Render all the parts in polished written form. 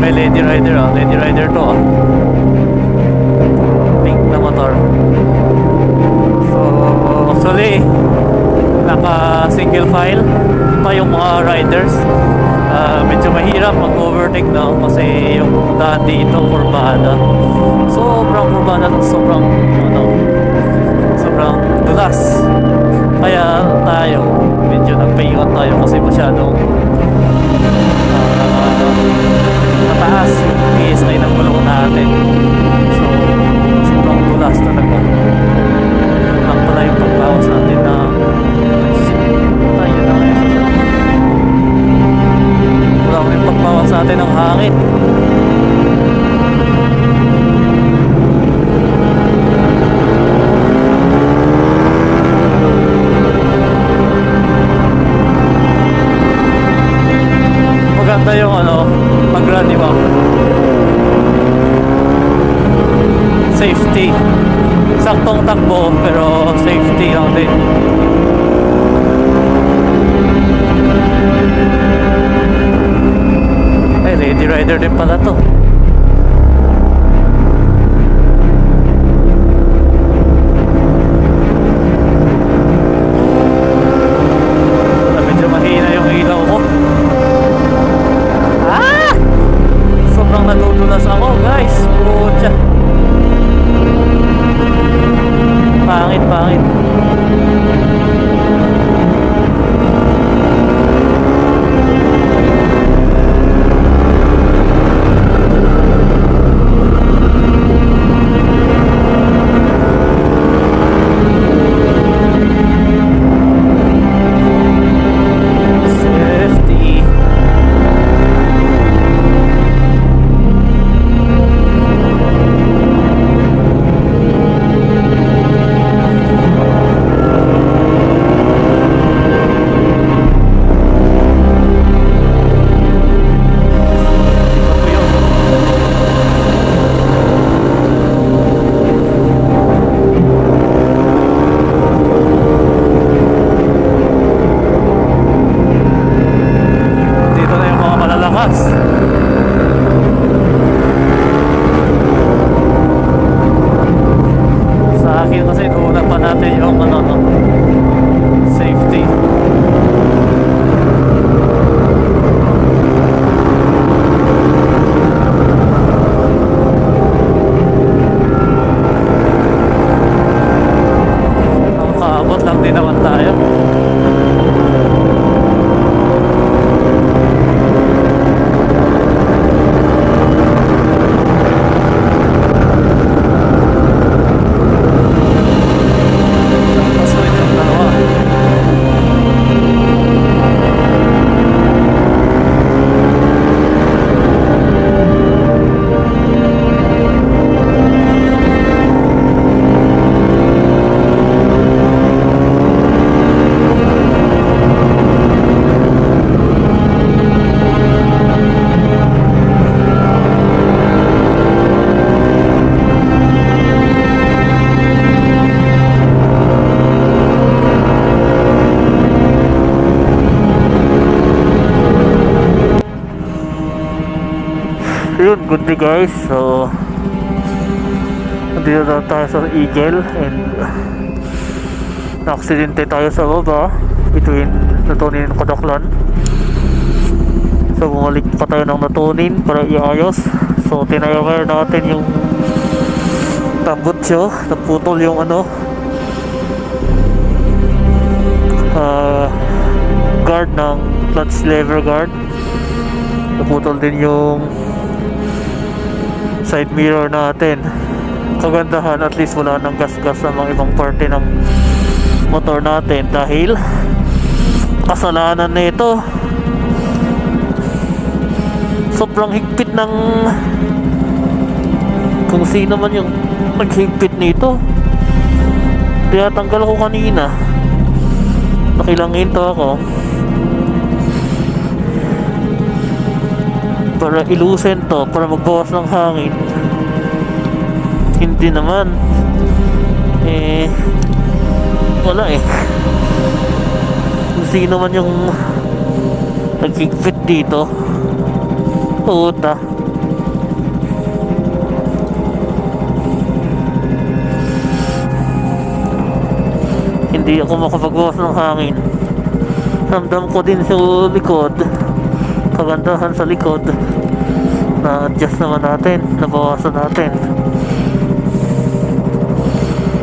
May Lady Rider, oh. Lady Rider to, oh. Pink na motor. So actually naka single file pa yung mga riders. Medyo mahirap mag-overtake, no? Kasi yung daan dito kurbada. Sobrang sobrang dulas. Kaya tayo medyo nagpaingat tayo kasi masyadong mataas yung PSI ng gulong natin. So sobrang tulas talaga. Lang pala yung pagbawas natin na tayo na ngayon. Wala ko yung pagbawas natin ng hangin. Maganda yung pag-run, di ba? Safety. Saktong takbo pero safety lang din. Ay, Lady Rider din pala to. Medyo mahina yung ilaw ko. Sobrang natutulas ako, guys. Pucha. Pangit. Yun, good day guys. So nandito na tayo sa Eagle and na-aksidente tayo sa baba between Natonin and Kadaklan. So bumalik pa tayo ng Natonin para iayos. So tinayaware natin yung tambutso, naputol yung guard ng clutch lever guard, naputol din yung side mirror natin. Kagandahan, at least wala nang gas-gas sa mga ibang parte ng motor natin dahil kasalanan na ito. Sobrang higpit ng kung sino man yung naghigpit nito. Kaya tanggal ko kanina, nakilangin to ako para ilusen to, para magbawas ng hangin. Hindi naman wala kung sino man yung naghigpit dito. Puta, hindi ako makapagbawas ng hangin. Ramdam ko din sa likod. Kagandahan sa likod, na adjust naman natin, nabawasan natin.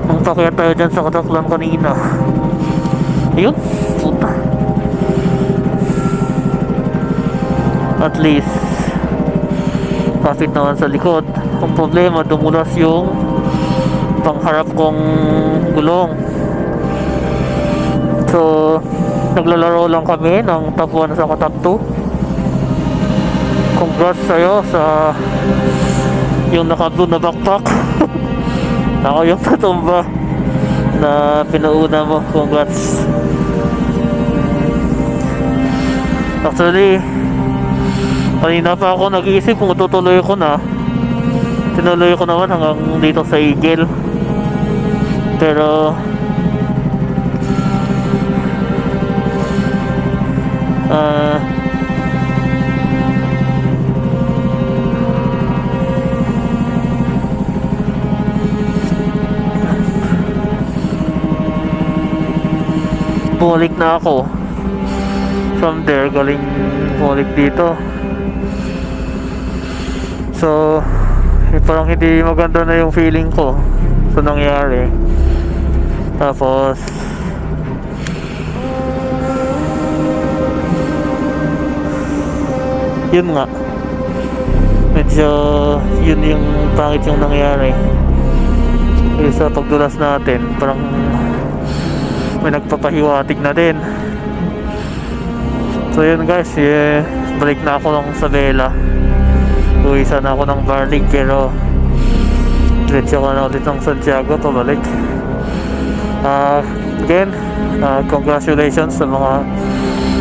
Ang pakyat tayo dyan sa Kadaklan kanina. Ayun, puta. At least kapit naman sa likod. Ang problema, dumulas yung pangharap kong gulong. So naglalaro lang kami ng top 1 sa top 2. Congrats sa'yo sa yung naka-blue na backpack. Ako yung patumba na pinauna mo. Congrats. Actually, kanina pa ako nag-iisip kung tutuloy ko na. Tinuloy ko naman hanggang dito sa Eagle. Pero bumalik na ako from there, galing bumalik dito. So parang hindi maganda na yung feeling ko sa nangyari. Tapos yun nga, medyo yun yung pangit yung nangyari. Sa pagdulas natin, parang may nagpapahiwatig na din. So yun guys, balik na ako lang sa Vela. Uwi sana ako ng Barling, pero diretso ko na ulit ng Santiago pabalik. Again, congratulations sa mga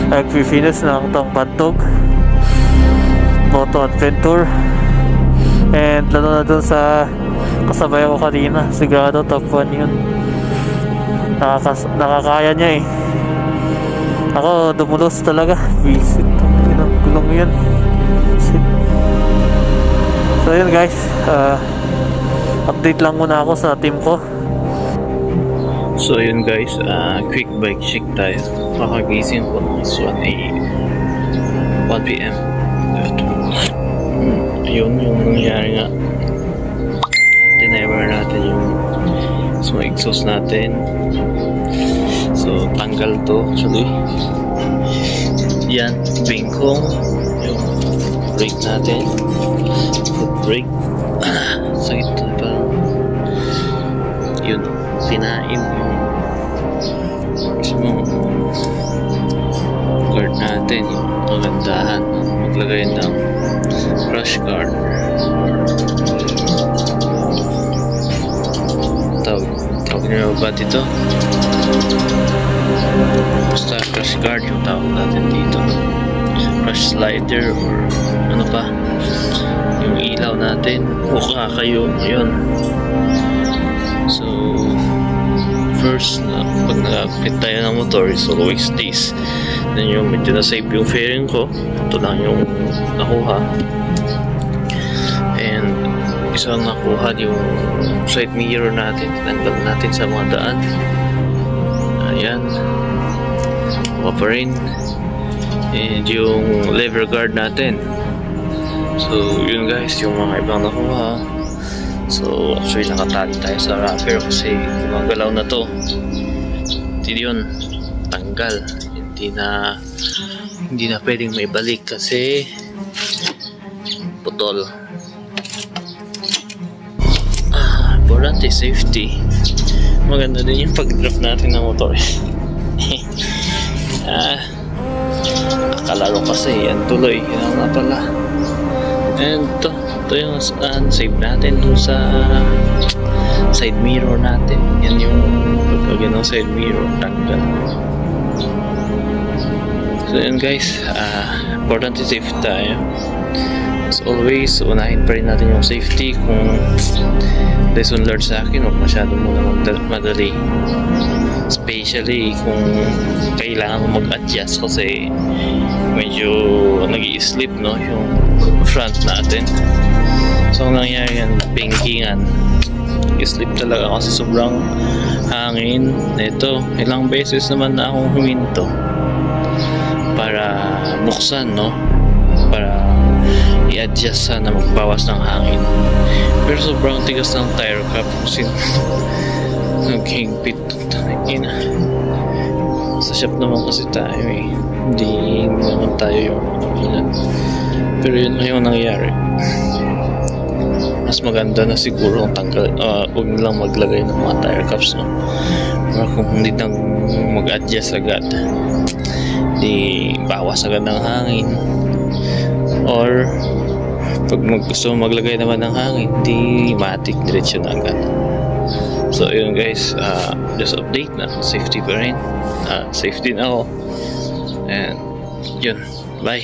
nag-finish ng Bantog Moto Adventure, and lalo na dun sa kasabay ko kanina, sigurado top 1 yun. Nakakaya niya Ako dumulos talaga. Visit ang gulong yan. Shit. So yun guys, update lang muna ako sa team ko. So yun guys, quick bike check tayo. Makagising ko ng 1 PM. Ayun yung nangyari nga. Tinayaware natin yung exhaust natin. So tanggal to actually. Yan, bingkong yung brake natin. Foot brake. Sakit to pa. Yun, sinain yung guard natin, yung kagandahan maglagay ng crash guard. Tawag nyo ba dito? Basta crash guard yung tawag natin dito. Crash slider or ano pa, yung ilaw natin o kayo yun. So first, pag nag-upgrade tayo ng motor is always this. Then yung medyo na-save yung fairing ko, ito lang yung nakuha. isang nakuha yung side mirror natin, tinanggal natin sa mga daan. Ayan, kuha pa rin. And yung lever guard natin. So yun guys, yung mga ibang nakuha. So actually nakatali tayo sa wrapper kasi gumagalaw na to. Hindi yun tanggal, hindi na pwedeng may balik kasi putol. Importante safety. Maganda din yung pag-drop natin ng motor. Nakalaro kasi yan tuloy, yun nga pala. And ito yung save natin dun sa side mirror natin. Yan yung pagkagyan ng side mirror, tanggal. So yun guys, important is safe tayo. As always, unahin pa rin natin yung safety. Kung lesson learned sa akin, huwag masyado muna madali, especially kung kailangan ko mag-adjust kasi medyo nag-i-slip, no, yung front natin. So ang nangyari yan, pinkingan, i-slip talaga kasi sobrang hangin. Ito, ilang beses naman na akong huminto para buksan, no, para i-adjust sana magbawas ng hangin, pero sobrang tigas ng tire cap kasi naghingpit. Sa shop naman kasi tayo hindi naman tayo yung pero yun na yung nangyari. Mas maganda na siguro ang tanggal, huwag nilang maglagay ng mga tire caps, no, para kung hindi nang mag-adjust agad, di bawas agad ng hangin, or pag gusto maglagay naman ng hangin, di matik diretso na agad. So yun guys, just update na safety pa rin, safety na ako, and yun, bye.